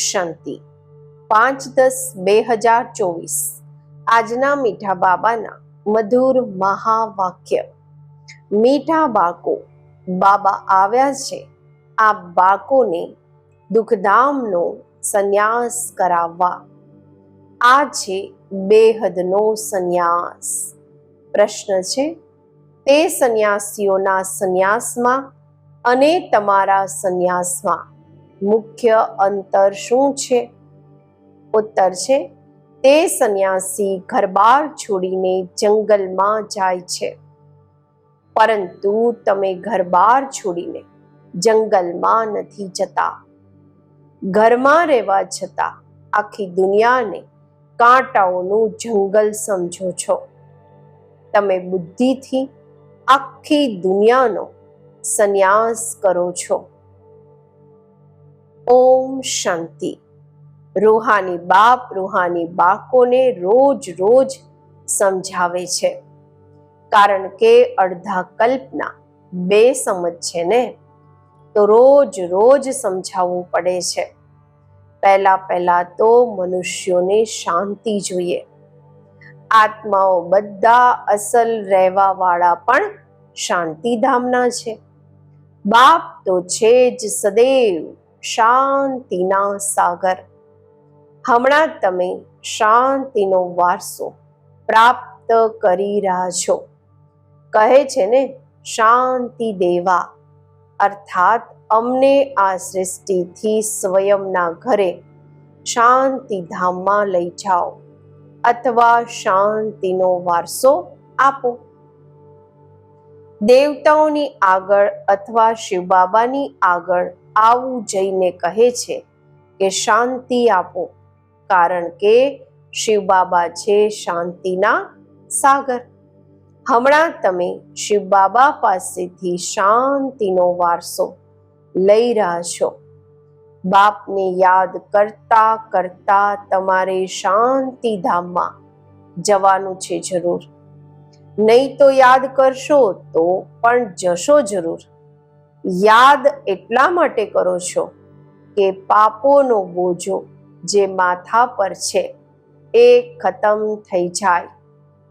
શાંતિ 5/10/2024 આજના મીઠા બાબાના મધુર મહાવાક્ય। મીઠા બાળકો, બાબા આવ્યા છે આ બાળકોને દુઃખધામનો સંન્યાસ કરાવવા। આ છે બેહદનો સંન્યાસ। પ્રશ્ન છે, તે સંન્યાસીઓના સંન્યાસમાં અને તમારા સંન્યાસમાં મુખ્ય અંતર શું છે? ઉત્તર છે, તે સંન્યાસી ઘરબાર છોડીને જંગલમાં જાય છે, પરંતુ તમે ઘરબાર છોડીને જંગલમાં નથી જતા। ઘરમાં રહેવા છતાં આખી દુનિયાને કાંટાઓનું જંગલ સમજો છો। તમે બુદ્ધિથી આખી દુનિયાનો સંન્યાસ કરો છો। ઓમ શાંતિ। રૂહાની બાપ રૂહાની બાળકોને રોજ રોજ સમજાવે છે, કારણ કે અડધા કલ્પના 2 સમજ છે ને, તો રોજ રોજ સમજાવવું પડે છે। પહેલા તો મનુષ્યોને શાંતિ જોઈએ। આત્માઓ બધા અસલ રહેવા વાળા પણ શાંતિધામના છે। બાપ તો છે જ સદૈવ શાંતિના સાગર। હમણાં તમે શાંતિનો વારસો પ્રાપ્ત કરી રહ્યા છો। કહે છે ને, શાંતિ દેવા, અર્થાત અમને આ સૃષ્ટિથી સ્વયંના ઘરે શાંતિધામમાં લઈ જાઓ અથવા શાંતિનો વારસો આપો। દેવતાઓની આગળ અથવા શિવ બાબાની આગળ આવું જઈને કહે છે કે શાંતિ આપો, કારણ કે શિવ બાબા છે શાંતિના સાગર। હમણાં તમે શિવ બાબા પાસેથી શાંતિનો વારસો લઈ રહ્યા છો। બાપને યાદ કરતા કરતા તમારે શાંતિધામમાં જવાનું છે જરૂર। નહીં તો યાદ કરશો તો પણ જશો જરૂર। યાદ એટલા માટે કરો છો કે પાપોનો બોજો જે માથા પર છે એ ખતમ થઈ જાય।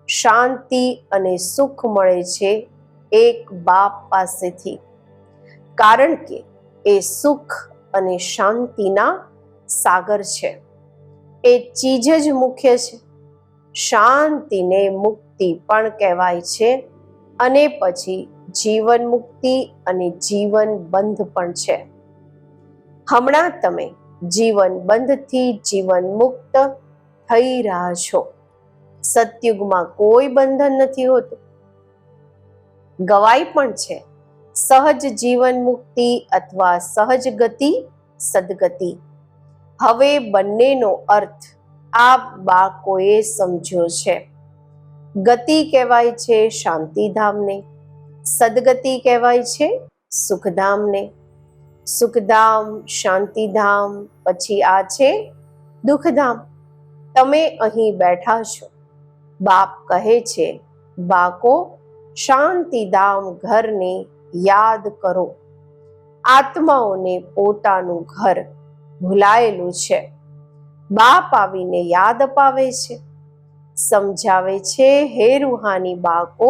શાંતિ અને સુખ મળે છે એક બાપ પાસેથી, કારણ કે એ સુખ અને શાંતિના સાગર છે। એ ચીજ જ મુખ્ય છે। શાંતિને મુક્તિ પણ કહેવાય છે, અને પછી જીવન મુક્તિ અને જીવન બંધ પણ છે। હમણાં તમે જીવન બંધથી જીવન મુક્ત થઈ રહ્યા છો। સતયુગમાં કોઈ બંધન નથી હોતું, ગવાઈ પણ છે સહજ જીવન મુક્તિ અથવા સહજ ગતિ સદગતિ। હવે બંનેનો અર્થ આ બાળકોએ સમજ્યો છે। ગતિ કહેવાય છે શાંતિધામને, સદગતિ કહેવાય છે સુખધામને। સુખધામ, શાંતિધામ, પછી આ છે દુઃખધામ। તમે અહીં બેઠા છો। બાપ કહે છે, બાળકો શાંતિધામ ઘરને યાદ કરો। આત્માઓને પોતાનું ઘર ભૂલાયેલું છે। બાપ આવીને યાદ અપાવે છે, સમજાવે છે, હે રૂહાની બાળકો,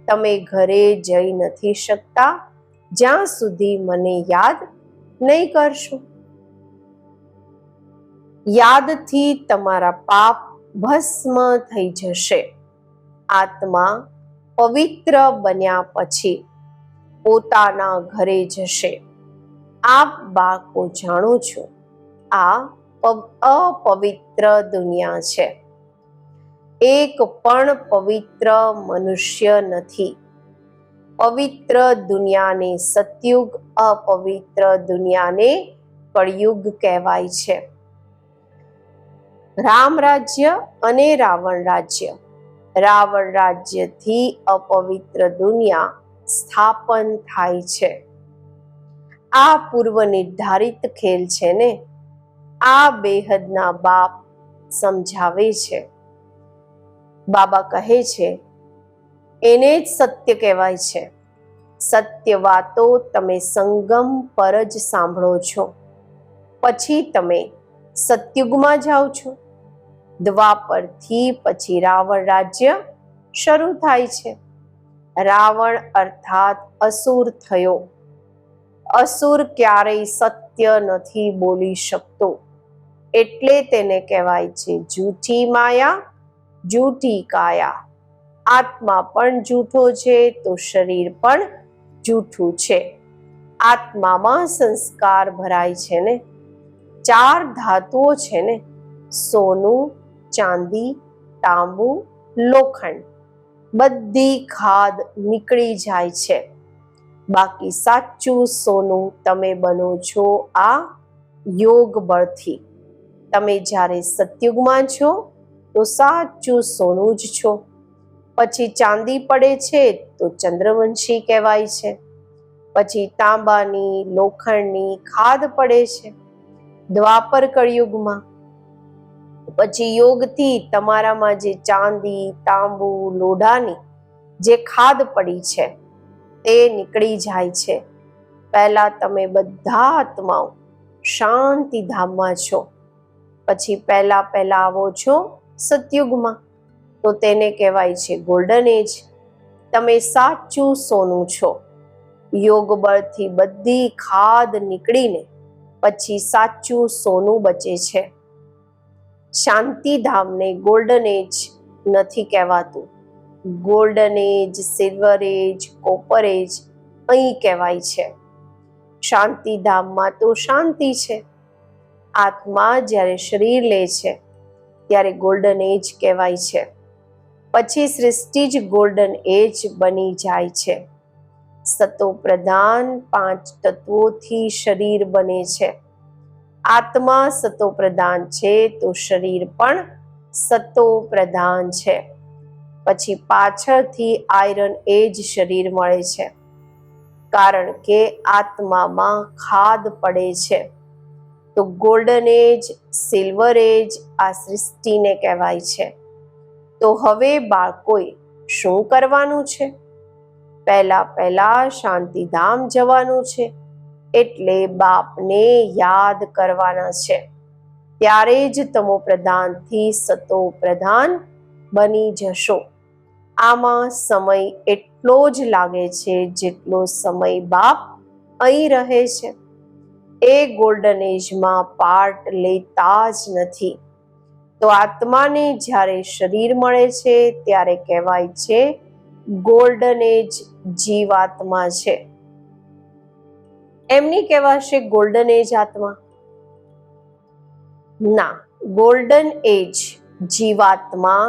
તમે ઘરે જઈ નથી શકતા જ્યાં સુધી મને યાદ નહીં કરશો। યાદથી તમારા પાપ ભસ્મ થઈ જશે। આત્મા પવિત્ર બન્યા પછી પોતાના ઘરે જશે। આપ બાળકો જાણો છો, આ અપવિત્ર દુનિયા છે। એક પણ પવિત્ર મનુષ્ય નથી। પવિત્ર દુનિયાને સતયુગ, અપવિત્ર દુનિયાને કળયુગ કહેવાય છે। રામ રાજ્ય અને રાવણ રાજ્ય। રાવણ રાજ્યથી અપવિત્ર દુનિયા સ્થાપન થાય છે। આ પૂર્વ નિર્ધારિત ખેલ છે ને। આ બેહદના બાપ સમજાવે છે। બાબા કહે છે, એને જ સત્ય કહેવાય છે। સત્ય વાતો તમે સંગમ પર જ સાંભળો છો, પછી તમે સતયુગમાં જાઓ છો. દ્વાપરથી પછી રાવણ રાજ્ય શરૂ થાય છે. રાવણ અર્થાત અસુર થયો. અસુર ક્યારેય સત્ય નથી બોલી શકતો, એટલે તેને કહેવાય છે જૂઠી માયા, જૂઠી કાયા. આત્મા પણ જૂઠો છે તો શરીર પણ જૂઠું છે. આત્મામાં સંસ્કાર ભરાય છે ને. 4 ધાતુઓ છે ને, સોનું, ચાંદી, તાંબુ, લોખંડ. બધી ખાદ નીકળી જાય છે. બાકી સાચું સોનું તમે બનો છો આ યોગ બળથી. તમે જ્યારે સતયુગમાં છો તો સાચું સોનું જ છો. પછી ચાંદી પડે છે તો ચંદ્રવંશી કહેવાય છે. પછી તાંબાની, લોખંડની ખાદ પડે છે દ્વાપર કળિયુગમાં. પછી યોગથી તમારામાં જે ચાંદી, તાંબુ, લોઢાની જે ખાદ પડી છે તે નીકળી જાય છે. પહેલા તમે બધા આત્માઓ શાંતિધામમાં છો. પછી પહેલા આવો છો સતયુગમાં, તો તેને કહેવાય છે ગોલ્ડન એજ. તમે સાચું સોનું છો. યોગ બળથી બધી ખાદ નીકળીને પછી સાચું સોનું બચે છે. શાંતિધામને ગોલ્ડન એજ નથી કહેવાતું. ગોલ્ડન એજ, સિલ્વર એજ, કોપર એજ અહીં કહેવાય છે. શાંતિધામમાં તો શાંતિ છે. આત્મા જ્યારે શરીર લે છે ત્યારે ગોલ્ડન એજ કહેવાય છે. પછી સૃષ્ટિ જ ગોલ્ડન એજ બની જાય છે. સતો પ્રધાન 5 તત્વોથી શરીર બને છે. આત્મા સતો પ્રધાન છે તો શરીર પણ સતો પ્રધાન છે. પછી પાછળથી આયરન એજ શરીર મળે છે, કારણ કે આત્મામાં ખાદ પડે છે. તો ગોલ્ડન એજ, સિલ્વર એજ આ સૃષ્ટિને કહેવાય છે. તો હવે બાળકોએ શું કરવાનું છે? પહેલા શાંતિધામ જવાનું છે, એટલે બાપને યાદ કરવાના છે. ત્યારે જ તમો પ્રધાનથી સતો પ્રધાન બની જશો. આમાં સમય એટલો જ લાગે છે જેટલો સમય બાપ અહીં રહે છે. એ ગોલ્ડન એજમાં પાર્ટ લેતા જ નથી. તો આત્માને જ્યારે શરીર મળે છે ત્યારે કહેવાય છે ગોલ્ડન એજ જીવાત્મા છે. એમની કહેવાશે ગોલ્ડન એજ આત્મા? ના, ગોલ્ડન એજ જીવાત્મા,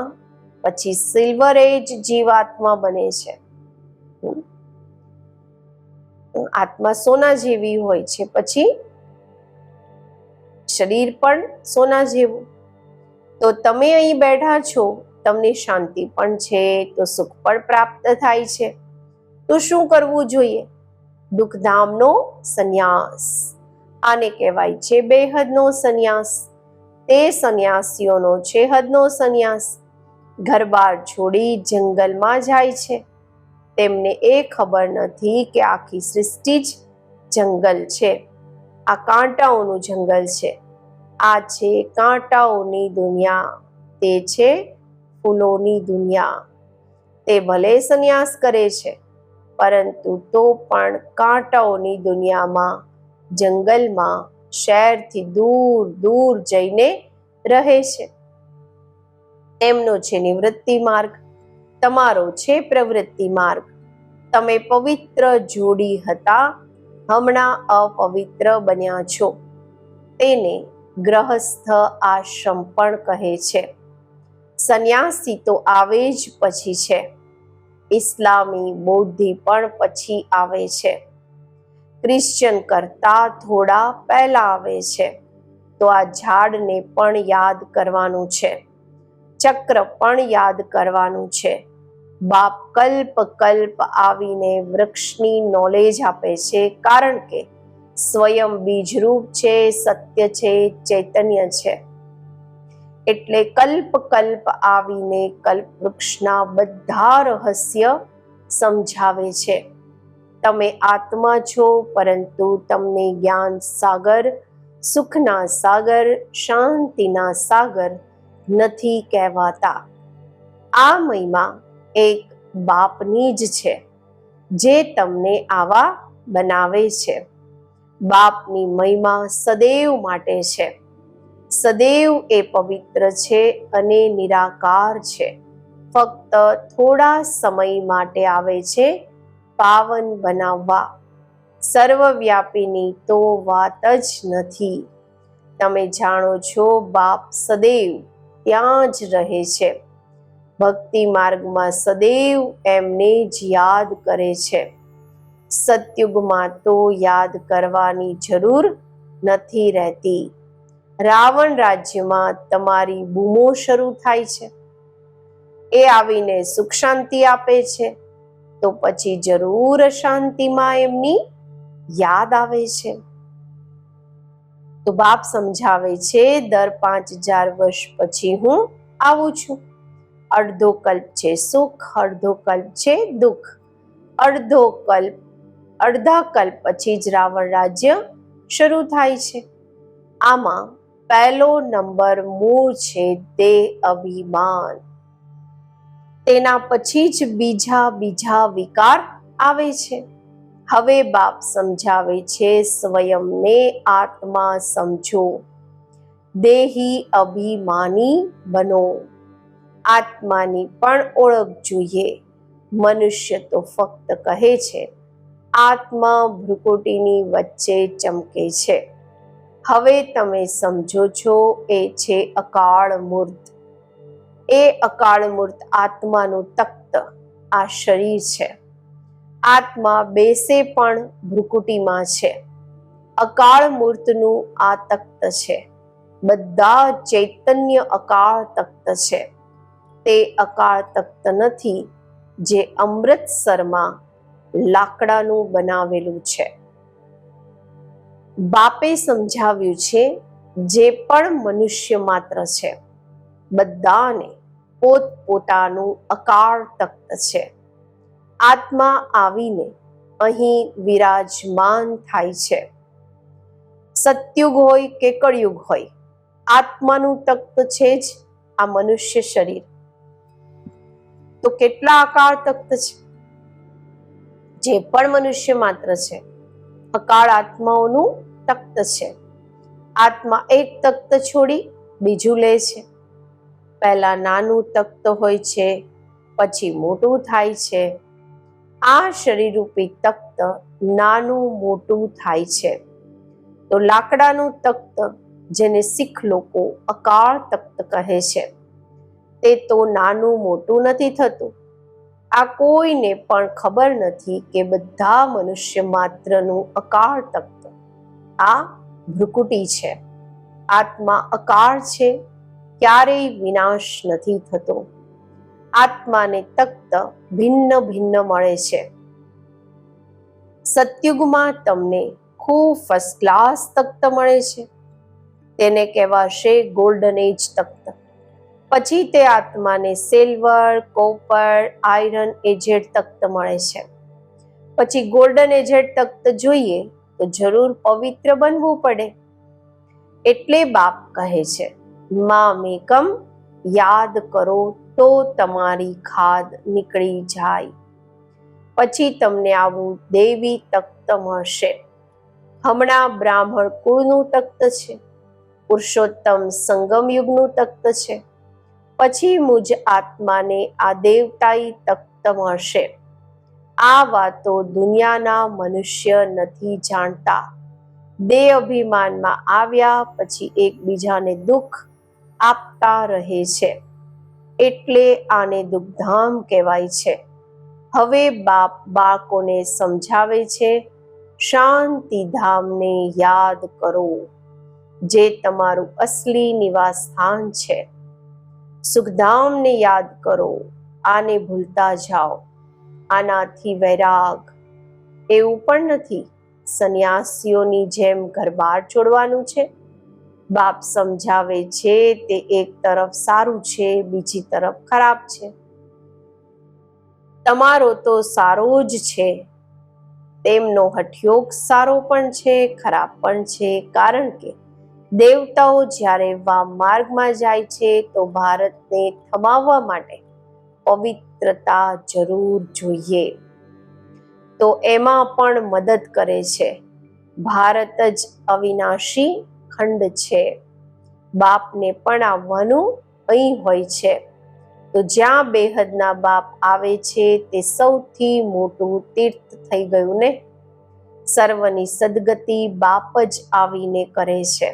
પછી સિલ્વર એજ જીવાત્મા બને છે. આત્મા સોના જેવી હોય છે, પછી શરીર પણ સોના જેવું. તો તમે અહીં બેઠા છો, તમને શાંતિ પણ છે, તો સુખ પણ પ્રાપ્ત થાય છે. તો શું કરવું જોઈએ? દુઃખધામનો સંન્યાસ. આને કહેવાય છે બેહદનો સંન્યાસ. તે સંન્યાસીઓનો છે હદનો સંન્યાસ. ઘરબાર છોડી જંગલમાં જાય છે. તેમને એ ખબર નથી કે આખી સૃષ્ટિ જ જંગલ છે. આ કાંટાઓનું જંગલ છે. આ છે કાંટાઓની દુનિયા, તે છે ફૂલોની દુનિયા. તે ભલે સંન્યાસ કરે છે, પરંતુ તો પણ કાંટાઓની દુનિયામાં, જંગલમાં, શહેરથી દૂર દૂર જઈને રહે છે. એમનો છે નિવૃત્તિ માર્ગ, તમારો છે પ્રવૃત્તિ માર્ગ. તમે પવિત્ર જોડી હતા, હમણાં અપવિત્ર બન્યા છો. તેને ગ્રહસ્થ આશ્રમ પણ કહે છે. સંન્યાસી તો આવે જ પછી છે. ઇસ્લામી બૌદ્ધિ પણ પછી આવે છે. ક્રિશ્ચન કરતા થોડા પહેલા આવે છે. તો આ ઝાડને પણ યાદ કરવાનું છે. ચક્ર પણ યાદ કરવાનું છે. બાપ કલ્પ કલ્પ આવીને વૃક્ષની નોલેજ આપે છે, કારણ કે સ્વયં બીજરૂપ છે, સત્ય છે, ચૈતન્ય છે. એટલે કલ્પ કલ્પ આવીને કલ્પ વૃક્ષના બધા રહસ્ય સમજાવે છે. તમે આત્મા છો, પરંતુ તમને જ્ઞાન સાગર સુખના સાગર, શાંતિના સાગર નથી કહેવાતા. આ મહિમા એક બાપની જ છે, જે તમને આવા બનાવે છે. બાપની મહિમા સદૈવ માટે છે. સદૈવ એ પવિત્ર છે અને નિરાકાર છે. ફક્ત થોડા સમય માટે આવે છે પાવન બનાવવા. સર્વવ્યાપીની તો વાત જ નથી. તમે જાણો છો, બાપ સદૈવ ત્યાં જ રહે છે. ભક્તિ માર્ગમાં સદૈવ એમને જ યાદ કરે છે. સતયુગમાં તો યાદ કરવાની જરૂર નથી રહેતી. રાવણ રાજ્યમાં તમારી બૂમો શરૂ થાય છે. એ આવીને સુખ શાંતિ આપે છે, તો પછી જરૂર શાંતિમાં એમની યાદ આવે છે. તો બાપ સમજાવે છે, દર 5000 વર્ષ પછી હું આવું છું. અડધો કલ્પ છે સુખ, અડધો કલ્પ છે દુઃખ. અડધા કલ્પ પછી જ રાવણ રાજ્ય શરૂ થાય છે. આમાં પહેલો નંબર મૂળ છે દેહ અભિમાન. તેના પછી જ બીજા વિકાર આવે છે. હવે બાપ સમજાવે છે, સ્વયંને આત્મા સમજો, દેહી અભિમાની બનો. આત્માની પણ ઓળખ જોઈએ. મનુષ્ય તો ફક્ત કહે છે, આત્મા ભ્રુકુટીની વચ્ચે ચમકે છે. હવે તમે સમજો છો, એ છે અકાળ મૂર્ત. એ અકાળ મૂર્ત આત્માનું તખ્ત આ શરીર છે. આત્મા બેસે પણ ભ્રુકુટીમાં છે. અકાળ મૂર્તનું આ તખ્ત છે. બધા ચૈતન્ય અકાળ તખ્ત છે. તે અકાળ તખ્ત નથી જે અમૃતસરમાં લાકડાનું બનાવેલું છે. બાપે સમજાવ્યું છે, જે પણ મનુષ્ય માત્ર છે, બધાને પોતપોતાનું અકાળ તખ્ત છે. આત્મા આવીને અહીં વિરાજમાન થાય છે. સતયુગ હોય કે કળયુગ હોય, આત્માનું તખ્ત છે જ આ મનુષ્ય શરીર. તો કેટલા અકાળ તખ્ત છે? જે પણ મનુષ્ય માત્ર છે, અકાળ આત્માઓનું તખ્ત છે. આત્મા એક તખ્ત છોડી બીજું લે છે. પહેલા નાનું તખ્ત હોય છે, પછી મોટું થાય છે. આ શરીરરૂપી તખ્ત નાનું મોટું થાય છે. તો લાકડાનું તખ્ત, જેને શીખ લોકો અકાળ તખ્ત કહે છે, તે તો નાનું મોટું નથી થતું. આ કોઈને પણ ખબર નથી કે બધા મનુષ્ય માત્રનું અકાળ તખ્ત આ ભ્રુકુટી છે. આત્મા અકાળ છે, ક્યારેય વિનાશ નથી થતો. આત્માને તખ્ત ભિન્ન ભિન્ન મળે છે. સતયુગમાં તમને ખૂબ ફર્સ્ટ ક્લાસ તખ્ત મળે છે. તેને કહેવાશે ગોલ્ડન એજ તખ્ત. પછી તે આત્માને silver, copper, iron aged Takht મળે છે. પછી ગોલ્ડન એજેડ તખ્ત જોઈએ તો જરૂર પવિત્ર બનવું પડે. એટલે બાપ કહે છે, મામેકમ યાદ કરો તો તમારી ખાદ નીકળી જાય. પછી તમને આવું દેવી તખ્ત મળશે. હમણાં બ્રાહ્મણ કુળનું તખ્ત છે. પુરુષોત્તમ સંગમ યુગનું તખ્ત છે. પછી મુજ આત્માને આ દેવતાઈ તખ્ત મળશે. આ વાતો દુનિયાના મનુષ્ય નથી જાણતા. દેહ અભિમાનમાં આવ્યા પછી એકબીજાને દુઃખ આપતા રહે છે. એટલે આને દુઃખધામ કહેવાય છે. હવે બાપ બાળકોને સમજાવે છે, શાંતિધામને યાદ કરો, જે તમારું અસલી નિવાસ સ્થાન છે. સુખધામને યાદ કરો, આને ભૂલતા જાઓ. આનાથી વૈરાગ. એવું પણ નથી સંન્યાસીઓની જેમ ઘર બહાર છોડવાનું છે. બાપ સમજાવે છે, તે એક તરફ સારું છે, બીજી તરફ ખરાબ છે. તમારો તો સારો જ છે. તેમનો હઠયોગ સારો પણ છે, ખરાબ પણ છે, કારણ કે દેવતાઓ જ્યારે વામ માર્ગમાં જાય છે તો ભારતને થમાવવા માટે પવિત્રતા જરૂર જોઈએ, તો એમાં પણ મદદ કરે છે. ભારત જ અવિનાશી ખંડ છે. બાપને પણ આવવાનું અહીં હોય છે. તો જ્યાં બેહદના બાપ આવે છે તે સૌથી મોટું તીર્થ થઈ ગયું ને. સર્વની સદગતિ બાપ જ આવીને કરે છે.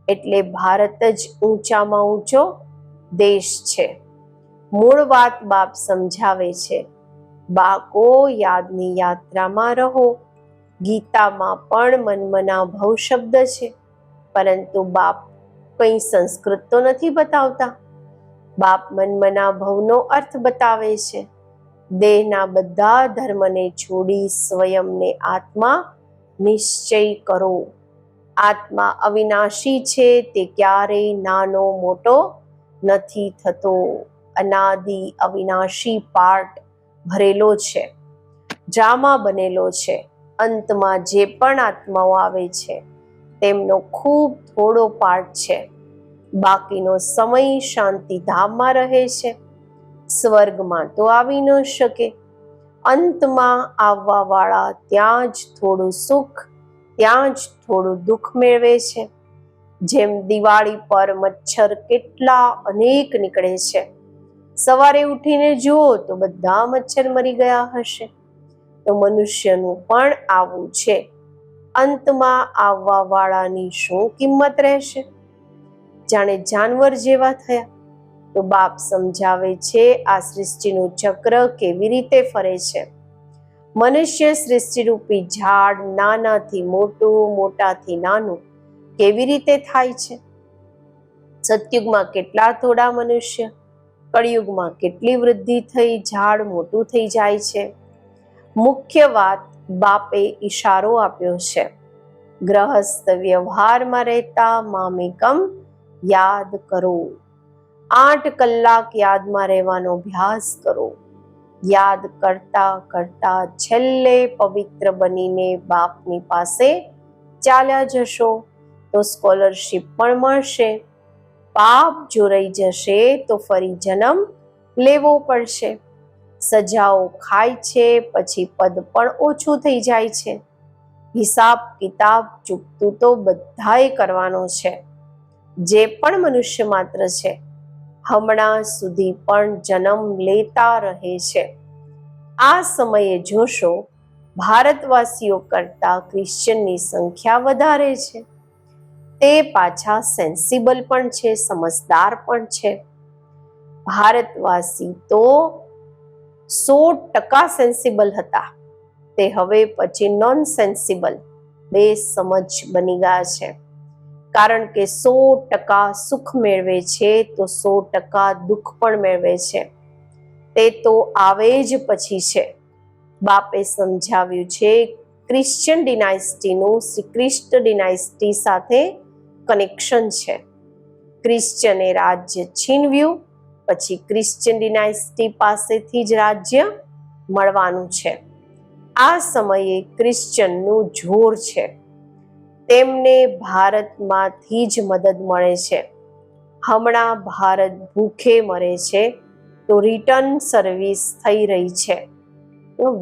એટલે ભારત જ ઊંચામાં ઊંચો દેશ છે. મૂળ વાત બાપ સમજાવે છે. બાકો યાદની યાત્રામાં રહો. ગીતામાં પણ મનમના ભવ શબ્દ છે, પરંતુ બાપ કંઈ સંસ્કૃત તો નથી બતાવતા. બાપ મનમના ભવનો અર્થ બતાવે છે. દેહના બધા ધર્મને છોડી સ્વયંને આત્મા નિશ્ચય કરો. આત્મા અવિનાશી છે, તે ક્યારેય નાનો મોટો નથી થતો. અનાદિ અવિનાશી પાર્ટ ભરેલો છે, ડ્રામા બનેલો છે. અંતમાં જે પણ આત્માઓ આવે છે તેમનો ખૂબ થોડો પાર્ટ છે. બાકીનો સમય શાંતિધામમાં રહે છે. સ્વર્ગમાં તો આવી ન શકે. અંતમાં આવવા વાળા ત્યાં જ થોડું સુખ, ત્યાં જ થોડું દુઃખ મેળવે છે. જેમ દિવાળી પર મચ્છર કેટલા અનેક નીકળે છે. સવારે ઉઠીને જુઓ તો બધા મચ્છર મરી ગયા હશે. તો મનુષ્યનું પણ આવું છે. અંતમાં આવવા વાળાની શું કિંમત રહેશે? જાણે જાનવર જેવા થયા. તો બાપ સમજાવે છે આ સૃષ્ટિનું ચક્ર કેવી રીતે ફરે છે. મનુષ્ય સૃષ્ટિરૂપી ઝાડ નાનાથી મોટું, મોટાથી નાનું કેવી રીતે થાય છે. સતયુગમાં કેટલા થોડા મનુષ્ય, કળિયુગમાં કેટલી વૃદ્ધિ થઈ ઝાડ મોટું થઈ જાય છે. મુખ્ય વાત બાપે ઈશારો આપ્યો છે. ગ્રહસ્થ વ્યવહારમાં રહેતા મામેકમ યાદ કરો. 8 કલાક યાદમાં રહેવાનો અભ્યાસ કરો. યાદ કરતા કરતા છેલ્લે પવિત્ર બનીને બાપની પાસે ચાલ્યા જશો તો સ્કોલરશીપ પણ મળશે. પાપ જો રહી જશે તો ફરી જન્મ લેવો પડશે. સજાઓ ખાય છે, પછી પદ પણ ઓછું થઈ જાય છે. હિસાબ કિતાબ ચૂકતું તો બધાએ કરવાનો છે. જે પણ મનુષ્ય માત્ર છે હમણાં સુધી પણ જન્મ લેતા રહે છે. આ સમયે જોશો ભારતવાસીઓ કરતા ક્રિશ્ચનની સંખ્યા વધારે છે. તે પાછા સેન્સિબલ પણ છે, સમજદાર પણ છે. ભારતવાસી તો 100% સેન્સિબલ હતા, તે હવે પછી નોન સેન્સિબલ, બેસમજ બની ગયા છે. કારણ કે 100% સુખ મેળવે છે તો 100% દુઃખ પણ મેળવે છે. તે તો આવે જ પછી છે. બાપે સમજાવ્યું છે ક્રિશ્ચિયન ડિનાસ્ટીનું શ્રી કૃષ્ણ ડિનાસ્ટી સાથે કનેક્શન છે. ક્રિશ્ચને રાજ્ય છીનવ્યું, પછી ક્રિશ્ચિયન ડિનાસ્ટી પાસેથી જ રાજ્ય મળવાનું છે. આ સમયે ક્રિશ્ચનનું જોર છે. તેમને ભારતમાંથી જ મદદ મળે છે. હમણાં ભારત ભૂખે મરે છે તો રિટર્ન સર્વિસ થઈ રહી છે,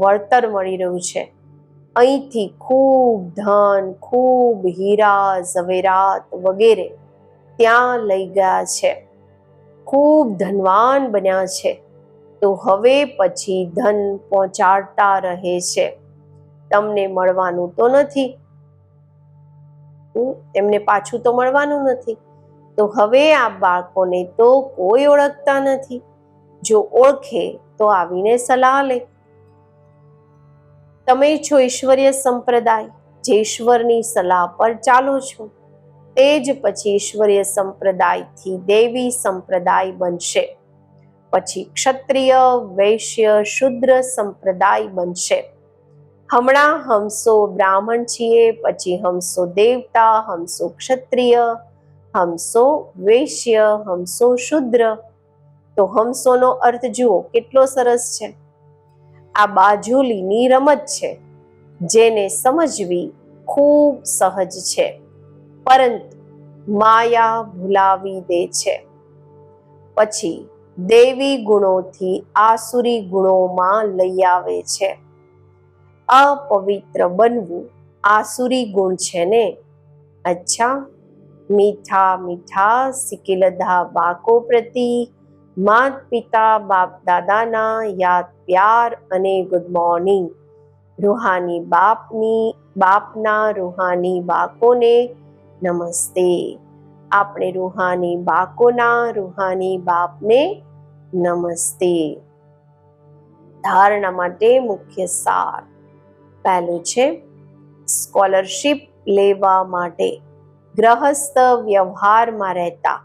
વળતર મળી રહ્યું છે. અહીંથી ખૂબ ધન, ખૂબ હીરા ઝવેરાત વગેરે ત્યાં લઈ ગયા છે. ખૂબ ધનવાન બન્યા છે. તો હવે પછી ધન પહોંચાડતા રહે છે. તમને મળવાનું તો નથી, એમને પાછું તો મળવાનું નથી. તો હવે આ બાળકોને તો કોઈ ઓળખતા નથી. જો ઓળખે તો આવીને સલાહ લે. તમે છો ઈશ્વરીય સંપ્રદાય, જે ઈશ્વરની સલાહ પર ચાલો છો, તે જ પછી ઈશ્વરીય સંપ્રદાયથી દેવી સંપ્રદાય બનશે. પછી ક્ષત્રિય, વૈશ્ય, શુદ્ર સંપ્રદાય બનશે. હમણાં હમસો બ્રાહ્મણ છીએ, પછી હમસો દેવતા, હમસો ક્ષત્રિય, હમસો વૈશ્ય, હમસો શુદ્ર. તો હમસોનો અર્થ જુઓ કેટલો સરસ છે. આ બાજુલીની રમત છે, જેને સમજવી ખૂબ સહજ છે. પરંતુ માયા ભૂલાવી દે છે. પછી દેવી ગુણોથી આસુરી ગુણોમાં લઈ આવે છે. અપવિત્ર બનવું આસુરી ગુણ છે ને? અચ્છા, મીઠા મીઠા સિકિલધા બાકો પ્રતિ માત પિતા બાપ દાદાના યાદ પ્યાર અને ગુડ મોર્નિંગ. રૂહાની બાપના રૂહાની બાકોને નમસ્તે. આપણે રૂહાની બાકોના રૂહાની બાપને નમસ્તે. ધારણા માટે મુખ્ય સાર. પહેલું છે, સ્કોલરશિપ લેવા માટે ગ્રહસ્થ વ્યવહારમાં રહેતા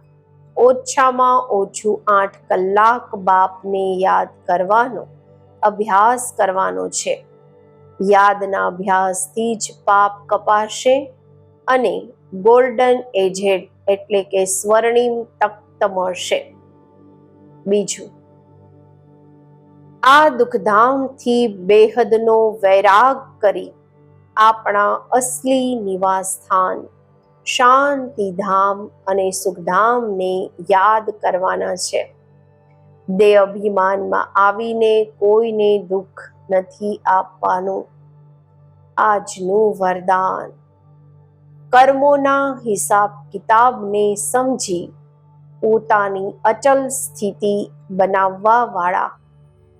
ઓછામાં ઓછું 8 કલાક બાપને યાદ કરવાનો અભ્યાસ કરવાનો છે. યાદના અભ્યાસથી જ પાપ કપાશે અને ગોલ્ડન એજેડ એટલે કે સ્વર્ણિમ તખ્ત મળશે. બીજું, આ દુઃખધામથી બેહદનો વૈરાગ કરી આપણા અસલી નિવાસ સ્થાન શાંતિધામ અને સુખધામને યાદ કરવાના છે. દેહ અભિમાનમાં આવીને કોઈને દુઃખ નથી આપવાનું. આજનું વરદાન. કર્મોના હિસાબ કિતાબને સમજી પોતાની અચલ સ્થિતિ બનાવવા વાળા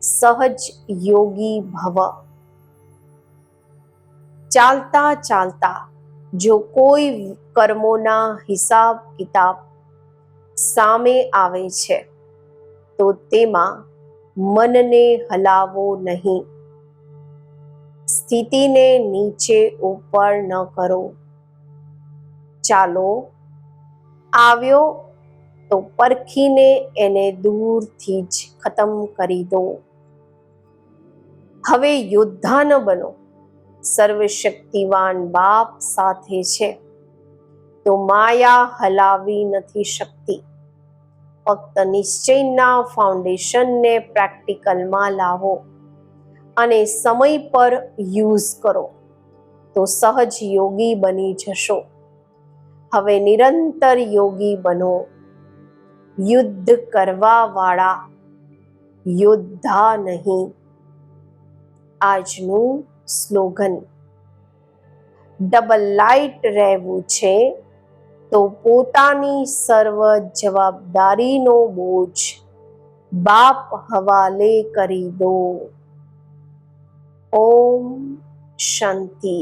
સહજ યોગી ભવ. ચાલતા ચાલતા જો કોઈ કર્મોના હિસાબ કિતાબ સામે આવે છે તો તેમાં મનને હલાવો નહીં. સ્થિતિને નીચે ઉપર ન કરો. ચાલો આવ્યો તો પરખીને એને દૂરથી જ ખતમ કરી દો. હવે યોદ્ધા ન બનો. સર્વશક્તિવાન બાપ સાથે છે તો માયા હલાવી નથી શકતી. ફક્ત નિશ્ચયના ફાઉન્ડેશનને પ્રેક્ટિકલમાં લાવો અને સમય પર યુઝ કરો તો સહજ યોગી બની જશો. હવે નિરંતર યોગી બનો. યુદ્ધ કરવા વાળા, યોદ્ધા નહીં. આજનું સ્લોગન. ડબલ લાઇટ રહેવું છે તો પોતાની સર્વ જવાબદારીનો બોજ બાપ હવાલે કરી દો. ઓમ શાંતિ.